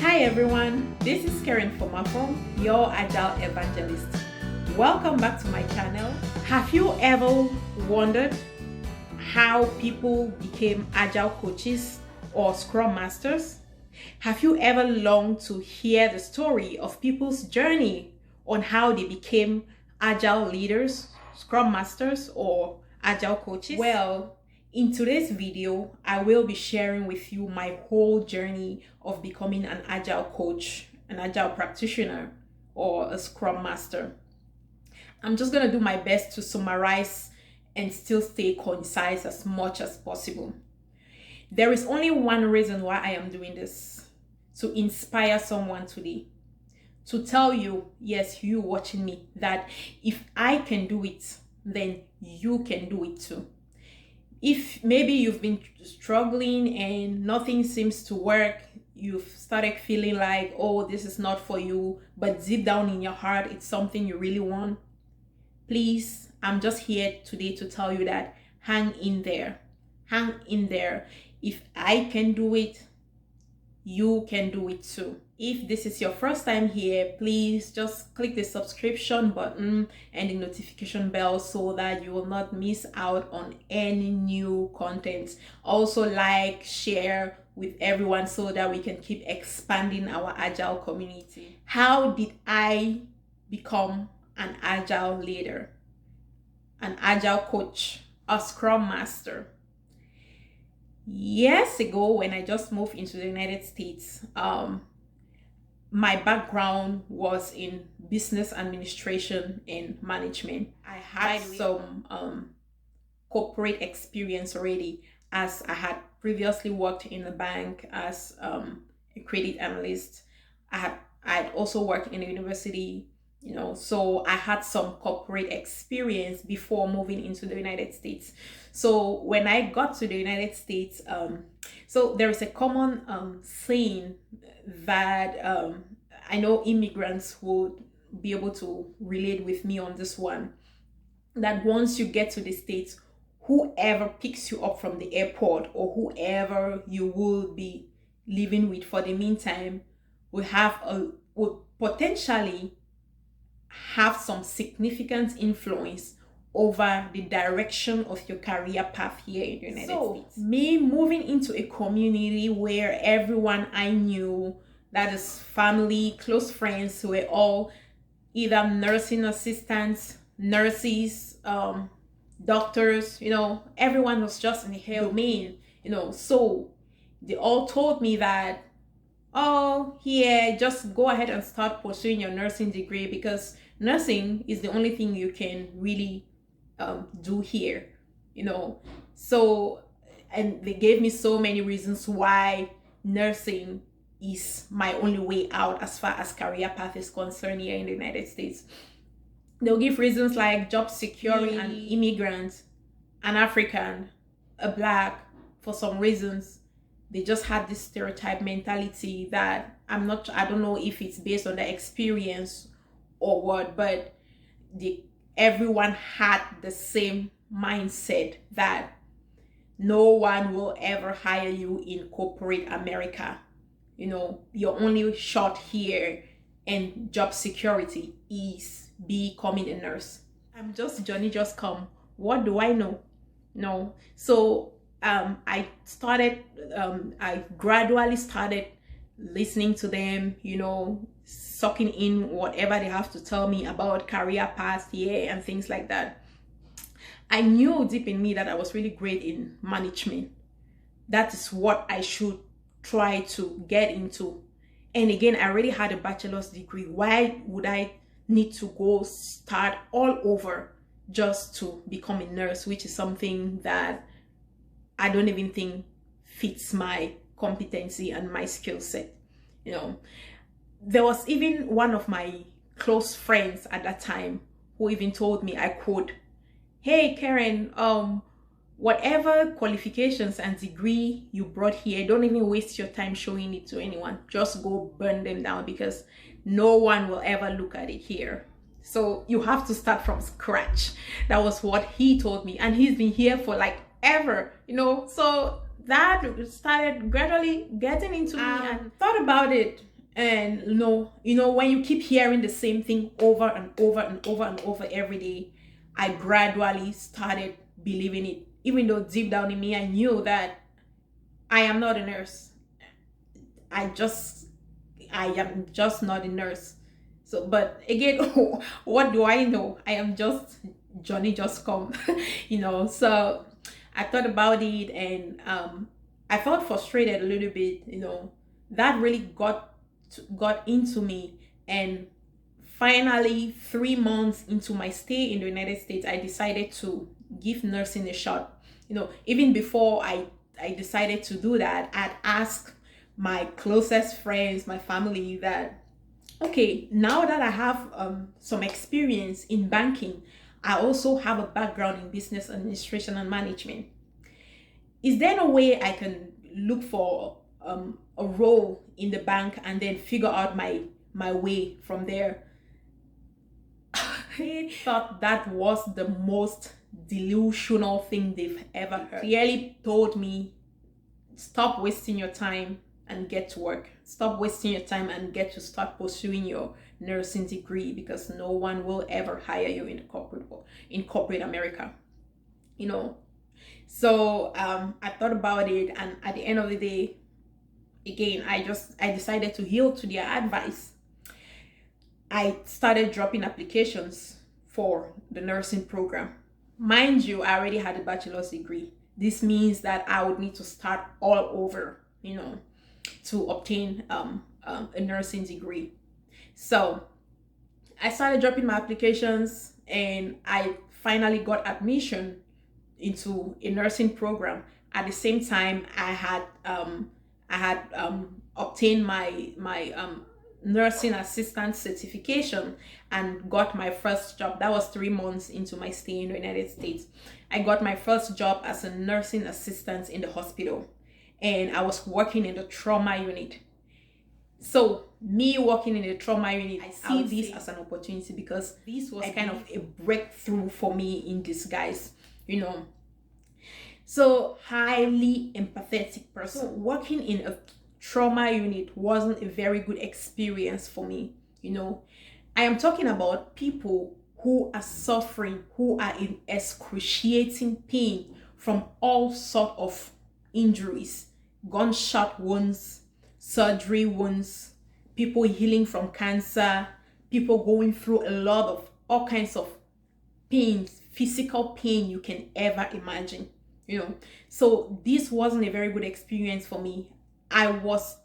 Hi everyone, this is Fomafung, your Agile Evangelist. Welcome back to my channel. Have you ever wondered how people became Agile Coaches or Scrum Masters? Have you ever longed to hear the story of people's journey on how they became Agile leaders, Scrum Masters, or Agile Coaches? Well, in today's video, I will be sharing with you my whole journey of becoming an Agile Coach, an Agile practitioner, or a Scrum Master. I'm just going to do my best to summarize and still stay concise as much as possible. There is only one reason why I am doing this: to inspire someone today. To tell you, yes, you watching me, that if I can do it, then you can do it too. If maybe you've been struggling and nothing seems to work, you've started feeling like, oh, this is not for you, but deep down in your heart, it's something you really want. Please, I'm just here today to tell you that hang in there. Hang in there. If I can do it, you can do it too. If this is your first time here, please just click the subscription button and the notification bell so that you will not miss out on any new content. Also like, share with everyone so that we can keep expanding our Agile community. How did I become an Agile leader, an Agile coach, a Scrum Master? Years ago, when I just moved into the United States, my background was in business administration and management. I had some corporate experience already, as I had previously worked in a bank as a credit analyst. I'd also worked in a university, so I had some corporate experience before moving into the United States. So when I got to the United States, so there is a common saying that I know immigrants would be able to relate with me on this one, that once you get to the States, whoever picks you up from the airport or whoever you will be living with for the meantime will potentially have some significant influence over the direction of your career path here in the United States. Me moving into a community where everyone I knew, that is family, close friends, who were all either nursing assistants, nurses, doctors, everyone was just in the health domain, so they all told me that, oh, here, just go ahead and start pursuing your nursing degree, because nursing is the only thing you can really do here, So, and they gave me so many reasons why nursing is my only way out as far as career path is concerned here in the United States. They'll give reasons like job security, an immigrant, an African, a Black. For some reasons, they just had this stereotype mentality that I don't know if it's based on the experience or what, but everyone had the same mindset that no one will ever hire you in corporate America. Your only shot here and job security is becoming a nurse. I'm just Johnny just come. What do I know? No. So I gradually started listening to them, sucking in whatever they have to tell me about career paths here and things like that. I knew deep in me that I was really great in management. That is what I should try to get into. And again, I already had a bachelor's degree. Why would I need to go start all over just to become a nurse, which is something that I don't even think fits my competency and my skill set. There was even one of my close friends at that time who even told me, I quote, "Hey Karen, whatever qualifications and degree you brought here, don't even waste your time showing it to anyone. Just go burn them down, because no one will ever look at it here. So you have to start from scratch." That was what he told me, and he's been here for like ever, so that started gradually getting into me and thought about it. And when you keep hearing the same thing over and over and over and over every day, I gradually started believing it, even though deep down in me I knew that I am not a nurse. I am just not a nurse. So, but again, what do I know? I am just Johnny just come. So I thought about it, and I felt frustrated a little bit. That really got into me. And finally, 3 months into my stay in the United States, I decided to give nursing a shot. Even before I decided to do that, I'd asked my closest friends, my family, that okay, now that I have some experience in banking, I also have a background in business administration and management. Is there no way I can look for a role in the bank and then figure out my way from there? I thought that was the most delusional thing they've ever heard. Clearly told me, stop wasting your time and get to work. Stop wasting your time and get to start pursuing your nursing degree, because no one will ever hire you in corporate America. So I thought about it, and at the end of the day, again, I decided to yield to their advice. I started dropping applications for the nursing program. Mind you, I already had a bachelor's degree. This means that I would need to start all over, to obtain a nursing degree. So I started dropping my applications, and I finally got admission into a nursing program. At the same time, I had obtained my nursing assistant certification and got my first job. That was 3 months into my stay in the United States. I got my first job as a nursing assistant in the hospital, and I was working in the trauma unit. So me working in the trauma unit, I see this as an opportunity, because this was kind of a breakthrough for me in disguise. So highly empathetic person. So working in a trauma unit wasn't a very good experience for me. I am talking about people who are suffering, who are in excruciating pain from all sort of injuries, gunshot wounds, surgery wounds, people healing from cancer, people going through a lot of all kinds of pains, physical pain you can ever imagine. So this wasn't a very good experience for me. I was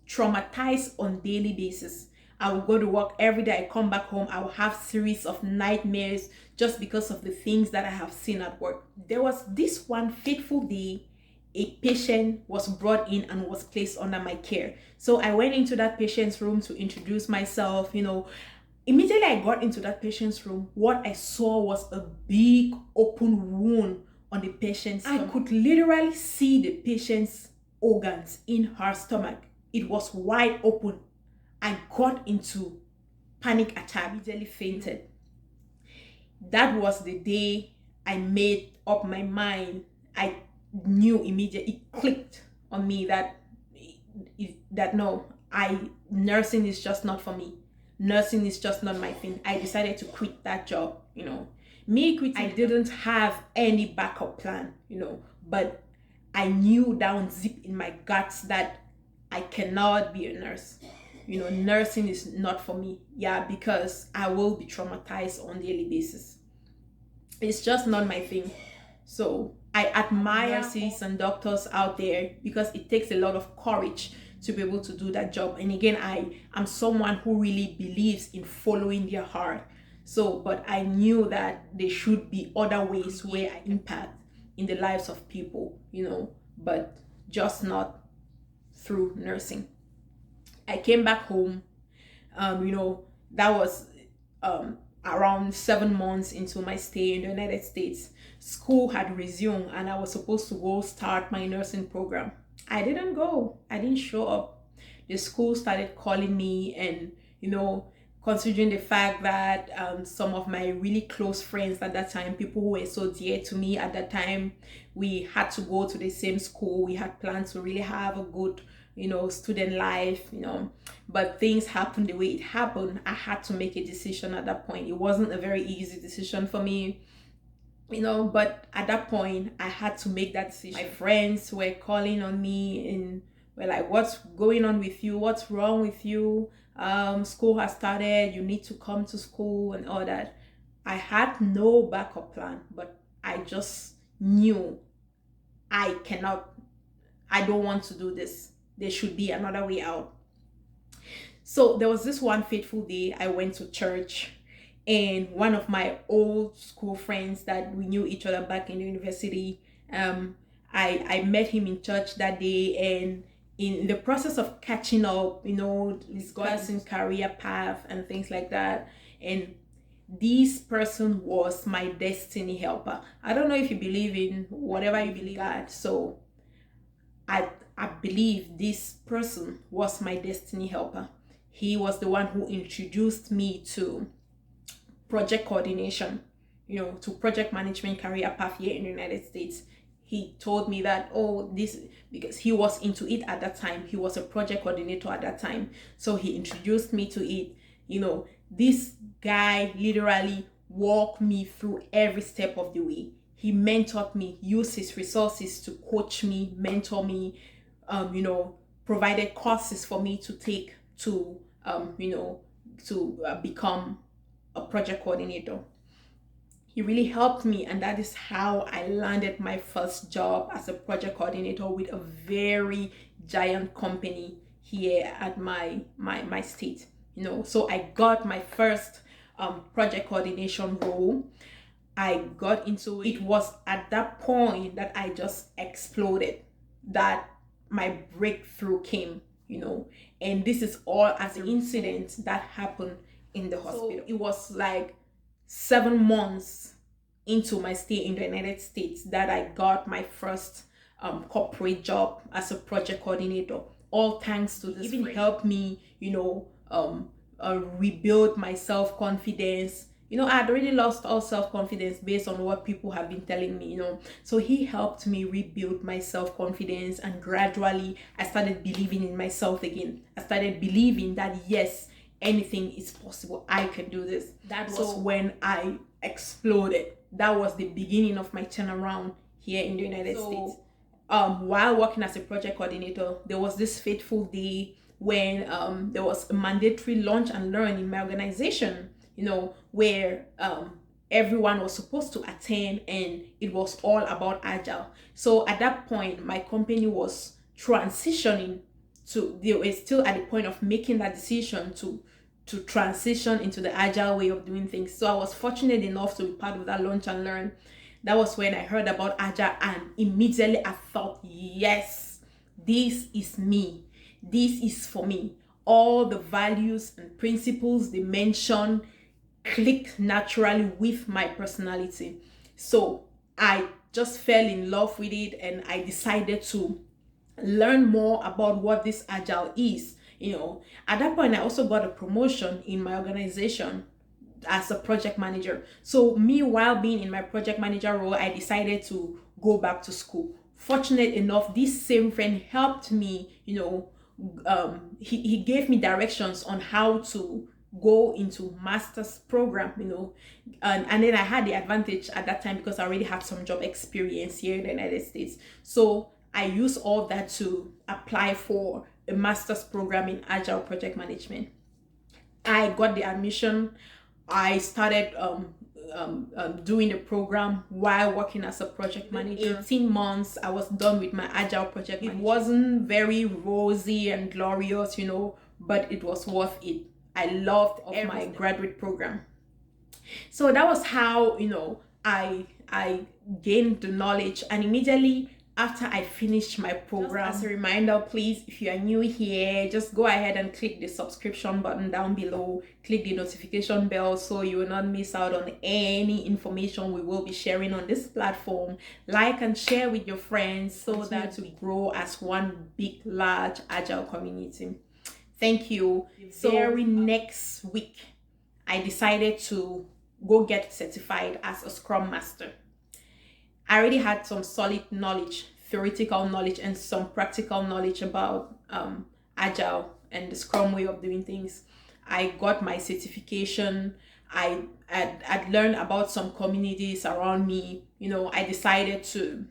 traumatized on daily basis. I would go to work every day. I come back home, I would have series of nightmares just because of the things that I have seen at work. There was this one fateful day, a patient was brought in and was placed under my care. So I went into that patient's room to introduce myself. Immediately I got into that patient's room, what I saw was a big open wound on the patient's stomach. I could literally see the patient's organs in her stomach. It was wide open. I got into panic attack, immediately fainted. That was the day I made up my mind. I knew immediately, it clicked on me that no, nursing is just not for me. Nursing is just not my thing. I decided to quit that job. Me quitting, I didn't have any backup plan, but I knew down deep in my guts that I cannot be a nurse. Nursing is not for me. Yeah, because I will be traumatized on a daily basis. It's just not my thing. So I admire nurses and doctors out there, because it takes a lot of courage to be able to do that job. And again, I am someone who really believes in following their heart. So, but I knew that there should be other ways where I impact in the lives of people, but just not through nursing. I came back home, that was around 7 months into my stay in the United States. School had resumed, and I was supposed to go start my nursing program. I didn't go. I didn't show up. The school started calling me, and considering the fact that some of my really close friends at that time, people who were so dear to me at that time, we had to go to the same school. We had planned to really have a good student life, but things happened the way it happened. I had to make a decision at that point. It wasn't a very easy decision for me, but at that point I had to make that decision. My friends were calling on me and were like, what's going on with you? What's wrong with you? School has started, you need to come to school and all that. I had no backup plan, but I just knew I don't want to do this. There should be another way out. So there was this one fateful day I went to church, and one of my old school friends that we knew each other back in the university, I met him in church that day, and in the process of catching up, discussing career path and things like that, and this person was my destiny helper. I don't know if you believe in whatever you believe God. So I believe this person was my destiny helper. He was the one who introduced me to project coordination, to project management career path here in the United States. He told me that, because he was into it at that time. He was a project coordinator at that time. So he introduced me to it. This guy literally walked me through every step of the way. He mentored me, used his resources to coach me, mentor me, provided courses for me to take to become a project coordinator. He really helped me, and that is how I landed my first job as a project coordinator with a very giant company here at my state. So I got my first project coordination role. I got into it. It was at that point that I just exploded, that my breakthrough came, and this is all as an incident that happened in the hospital. So it was like 7 months into my stay in the United States that I got my first corporate job as a project coordinator. All thanks to this. Even helped me, rebuild my self-confidence. I'd already lost all self-confidence based on what people have been telling me, So he helped me rebuild my self-confidence, and gradually I started believing in myself again. I started believing that, yes, anything is possible. I can do this. That was when I exploded. That was the beginning of my turnaround here in the United States. While working as a project coordinator, there was this fateful day when there was a mandatory launch and learn in my organization, where everyone was supposed to attend, and it was all about Agile. So at that point, my company was transitioning they were still at the point of making that decision to transition into the Agile way of doing things. So I was fortunate enough to be part of that launch and learn. That was when I heard about Agile, and immediately I thought, yes, this is me. This is for me. All the values and principles they mention clicked naturally with my personality. So I just fell in love with it, and I decided to learn more about what this Agile is. At that point, I also got a promotion in my organization as a project manager. So while being in my project manager role, I decided to go back to school. Fortunate enough, this same friend helped me, he gave me directions on how to go into master's program, and then I had the advantage at that time because I already had some job experience here in the United States. So I used all that to apply for a master's program in Agile project management. I got the admission. I started doing the program while working as a project manager. 18 months, I was done with my Agile project management. It wasn't very rosy and glorious, but it was worth it. I loved my graduate program. So that was how, I gained the knowledge, and immediately after I finished my program, just as a reminder, please, if you are new here, just go ahead and click the subscription button down below, click the notification bell so you will not miss out on any information we will be sharing on this platform. Like and share with your friends so that we grow as one big, large Agile community. Thank you. Very next week, I decided to go get certified as a Scrum Master. I already had some solid knowledge, theoretical knowledge, and some practical knowledge about Agile and the Scrum way of doing things. I got my certification. I'd learned about some communities around me. I decided to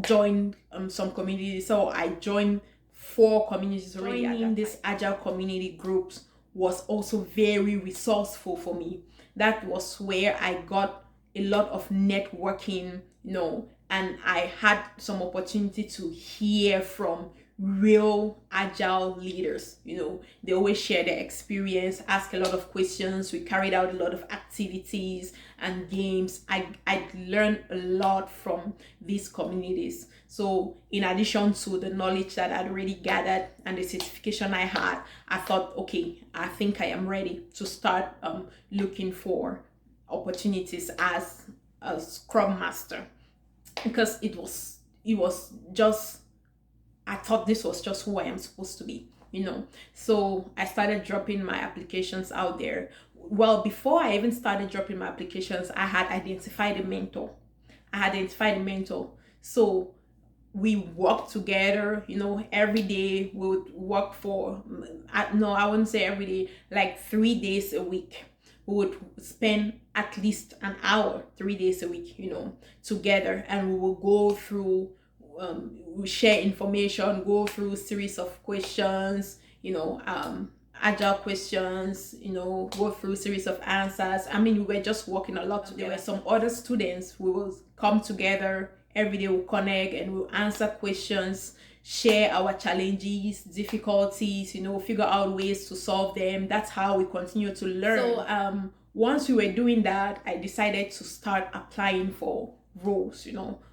join some communities. So I joined 4 communities already. Joining these Agile community groups was also very resourceful for me. That was where I got a lot of networking, and I had some opportunity to hear from real Agile leaders. They always share their experience, ask a lot of questions. We carried out a lot of activities and games. I learned a lot from these communities. So in addition to the knowledge that I'd already gathered and the certification I had, I thought, okay, I think I am ready to start looking for opportunities as a Scrum Master, because it was just, I thought this was just who I am supposed to be. So I started dropping my applications out there. Well, before I even started dropping my applications, I had identified a mentor. So we worked together, every day. We would work for, no, I wouldn't say every day, like 3 days a week. We would spend at least an hour, 3 days a week, together, and we will go through, we share information, go through series of questions, Agile questions, go through series of answers. I mean, we were just working a lot together. There were some other students. We will come together every day, we'll connect and we'll answer questions, share our challenges, difficulties, figure out ways to solve them. That's how we continue to learn. So once we were doing that, I decided to start applying for roles,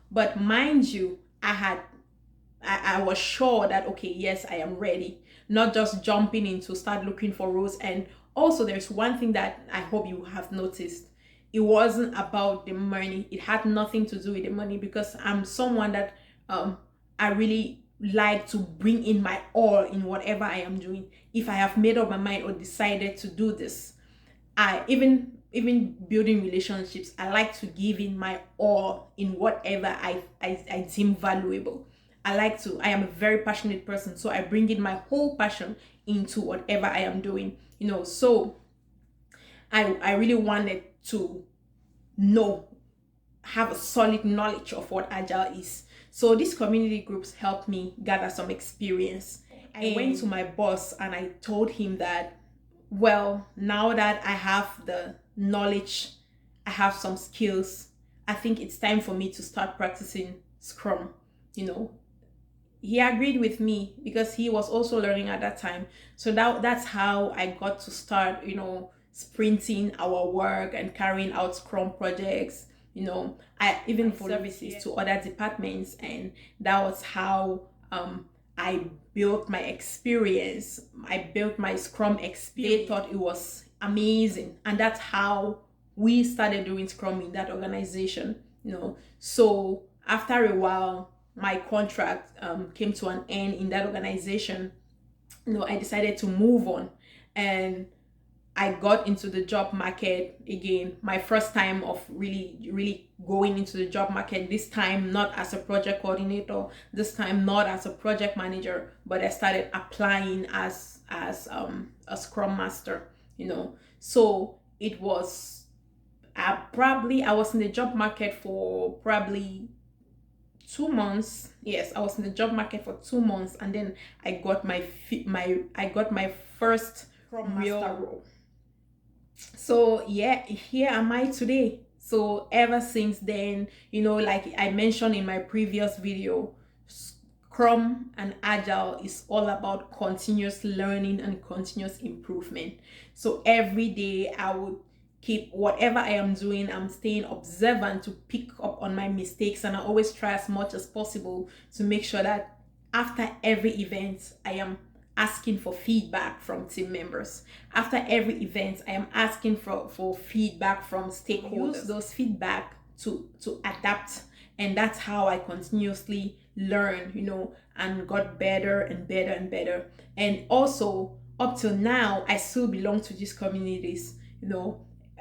but mind you, I was sure that, okay, yes, I am ready, not just jumping in to start looking for roles. And also, there's one thing that I hope you have noticed. It wasn't about the money. It had nothing to do with the money, because I'm someone that I really like to bring in my all in whatever I am doing. If I have made up my mind or decided to do this, I even building relationships, I like to give in my all in whatever I deem valuable. I am a very passionate person, so I bring in my whole passion into whatever I am doing, so I really wanted to have a solid knowledge of what Agile is. So these community groups helped me gather some experience. I went to my boss and I told him that, well, now that I have the knowledge, I have some skills, I think it's time for me to start practicing Scrum. He agreed with me because he was also learning at that time. So that's how I got to start, sprinting our work and carrying out Scrum projects. I even services to other departments, and that was how I built my experience. I built my Scrum experience. They thought it was amazing, and that's how we started doing Scrum in that organization. So after a while, my contract came to an end in that organization. I decided to move on, and I got into the job market again. My first time of really going into the job market. This time not as a project coordinator. This time not as a project manager, but I started applying as a Scrum Master. So it was I was in the job market for probably 2 months. Yes, I was in the job market for 2 months, and then I got my first real role. So yeah, here am I today. So ever since then, like I mentioned in my previous video, Scrum and Agile is all about continuous learning and continuous improvement. So every day I would keep whatever I am doing, I'm staying observant to pick up on my mistakes, and I always try as much as possible to make sure that after every event I am asking for feedback from team members. After every event, I am asking for feedback from stakeholders. Use those feedback to adapt, and that's how I continuously learn, and got better and better and better. And also, up till now, I still belong to these communities.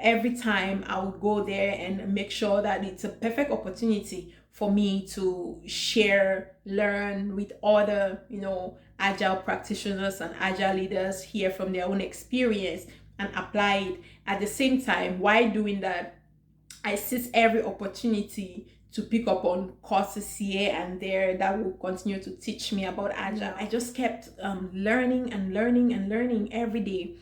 Every time I would go there and make sure that it's a perfect opportunity for me to share, learn with other, agile practitioners and agile leaders hear from their own experience and apply it. At the same time, while doing that, I seize every opportunity to pick up on courses here and there that will continue to teach me about agile. I just kept learning and learning and learning every day,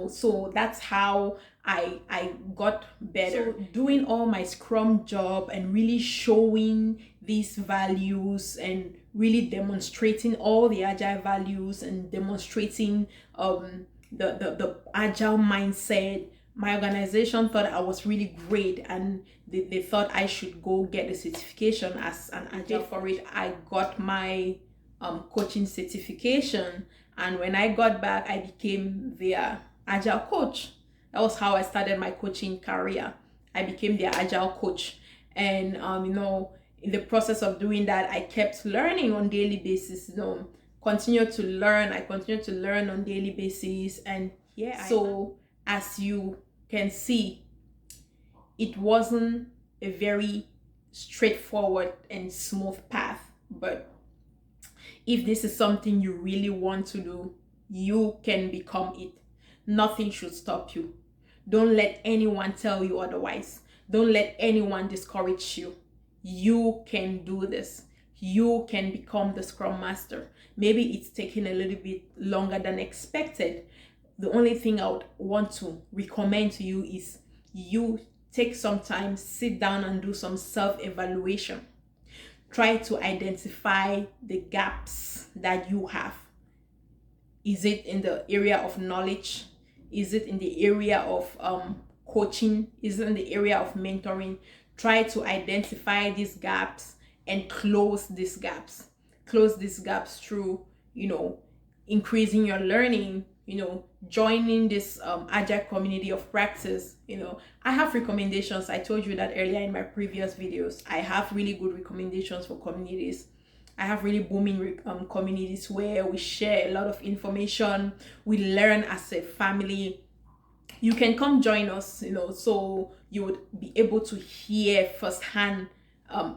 so that's how I got better. So doing all my Scrum job and really showing these values and really demonstrating all the agile values and demonstrating the agile mindset, my organization thought I was really great, and they thought I should go get the certification as an agile. For it, I got my coaching certification, and when I got back, I became their agile coach. That was how I started my coaching career. I became their agile coach, and in the process of doing that, I kept learning on daily basis. Continued to learn. I continued to learn on daily basis, and as you can see, it wasn't a very straightforward and smooth path, but if this is something you really want to do, you can become it. Nothing should stop you. Don't let anyone tell you otherwise. Don't let anyone discourage you. You can do this. You can become the Scrum Master. Maybe it's taking a little bit longer than expected. The only thing I would want to recommend to you is you take some time, sit down and do some self-evaluation. Try to identify the gaps that you have. Is it in the area of knowledge? Is it in the area of coaching? Is it in the area of mentoring? Try to identify these gaps and close these gaps. Close these gaps through, increasing your learning, joining this agile community of practice. I have recommendations. I told you that earlier in my previous videos. I have really good recommendations for communities. I have really booming communities where we share a lot of information. We learn as a family. You can come join us, so you would be able to hear firsthand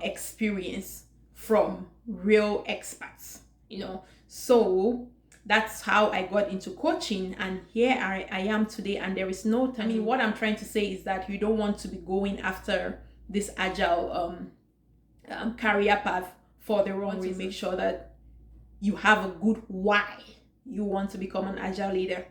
experience from real experts, so that's how I got into coaching, and here I am today, and there is no time. I mean, what I'm trying to say is that you don't want to be going after this agile career path for the wrong reason. Make sure that you have a good why you want to become an agile leader.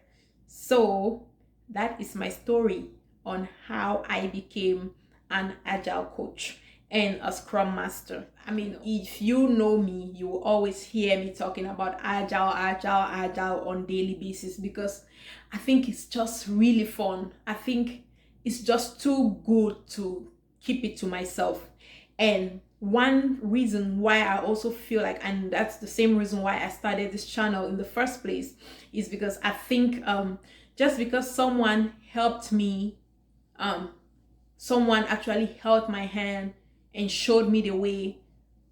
So that is my story on how I became an agile coach and a Scrum Master. I mean, if you know me, you will always hear me talking about agile on daily basis, because I think it's just really fun. I think it's just too good to keep it to myself. And one reason why I also feel like, and that's the same reason why I started this channel in the first place, is because I think just because someone helped me, someone actually held my hand and showed me the way,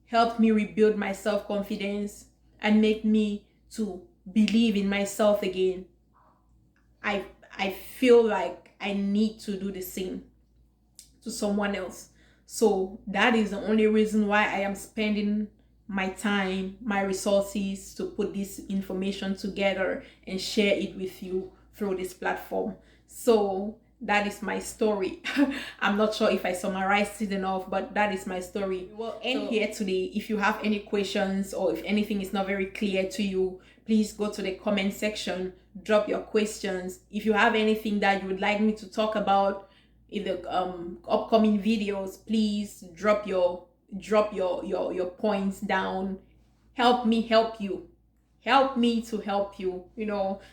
helped me rebuild my self-confidence and make me to believe in myself again, I feel like I need to do the same to someone else. So that is the only reason why I am spending my time, my resources to put this information together and share it with you through this platform. So that is my story. I'm not sure if I summarized it enough, but that is my story. We'll end here today. If you have any questions or if anything is not very clear to you, please go to the comment section, drop your questions. If you have anything that you would like me to talk about in the upcoming videos, please drop your points down. Help me help you. Help me to help you,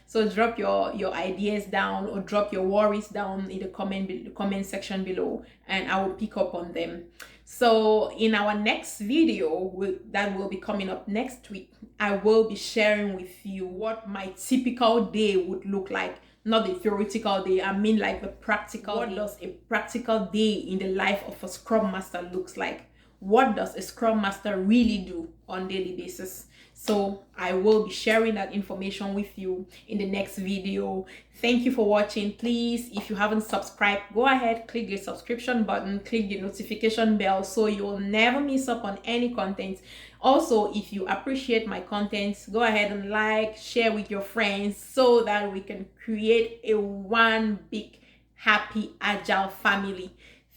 so drop your ideas down or drop your worries down in the comment section below, and I will pick up on them. So in our next video that will be coming up next week, I will be sharing with you what my typical day would look like. Not the theoretical day, I mean like the practical. What does a practical day in the life of a Scrum Master looks like? What does a Scrum Master really do on a daily basis? So I will be sharing that information with you in the next video. Thank you for watching. Please, if you haven't subscribed, go ahead, click the subscription button, click the notification bell so you'll never miss up on any content. Also, if you appreciate my content, go ahead and like, share with your friends so that we can create a one big happy agile family.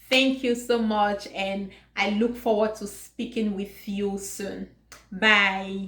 Thank you so much, and I look forward to speaking with you soon. Bye.